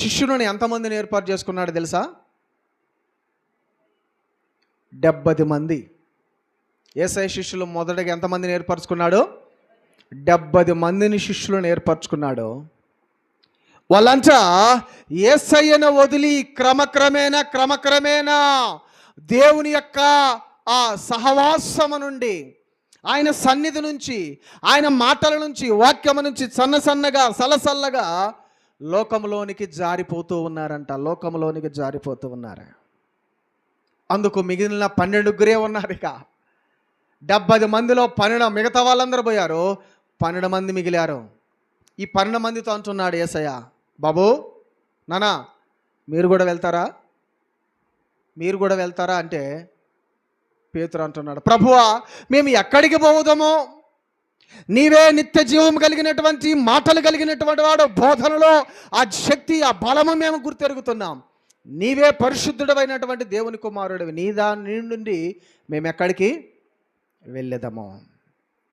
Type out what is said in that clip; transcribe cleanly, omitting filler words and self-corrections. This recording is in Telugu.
శిష్యులను ఎంతమందిని ఏర్పాటు చేసుకున్నాడు తెలుసా? 70 మంది. యేసయ్య శిష్యులు మొదటగా ఎంతమందిని ఏర్పరచుకున్నాడు? 70 మందిని శిష్యులను ఏర్పరచుకున్నాడు. వాళ్ళంతా యేసయ్యను వదిలి క్రమక్రమేణా దేవుని యొక్క ఆ సహవాసము నుండి, ఆయన సన్నిధి నుంచి, ఆయన మాటల నుంచి, వాక్యము నుంచి సన్నగా సలసల్లగా లోకంలోనికి జారిపోతూ ఉన్నారు. అందుకు మిగిలిన 12 ఉన్నారు. ఇక 70 మందిలో 12, మిగతా వాళ్ళందరూ పోయారు, 12 మంది మిగిలారు. ఈ 12 మందితో అంటున్నాడు యేసయ్య, బాబు నానా మీరు కూడా వెళ్తారా అంటే పేతురు అంటున్నాడు, ప్రభువా మేము ఎక్కడికి పోవుదామో? నీవే నిత్య జీవం కలిగినటువంటి మాటలు కలిగినటువంటి వాడు, బోధనలో ఆ శక్తి, ఆ బలము మేము గుర్తెరుగుతున్నాం. నీవే పరిశుద్ధుడైనటువంటి దేవుని కుమారుడివి, నీ నుండి మేము ఎక్కడికి వెళ్ళేదము?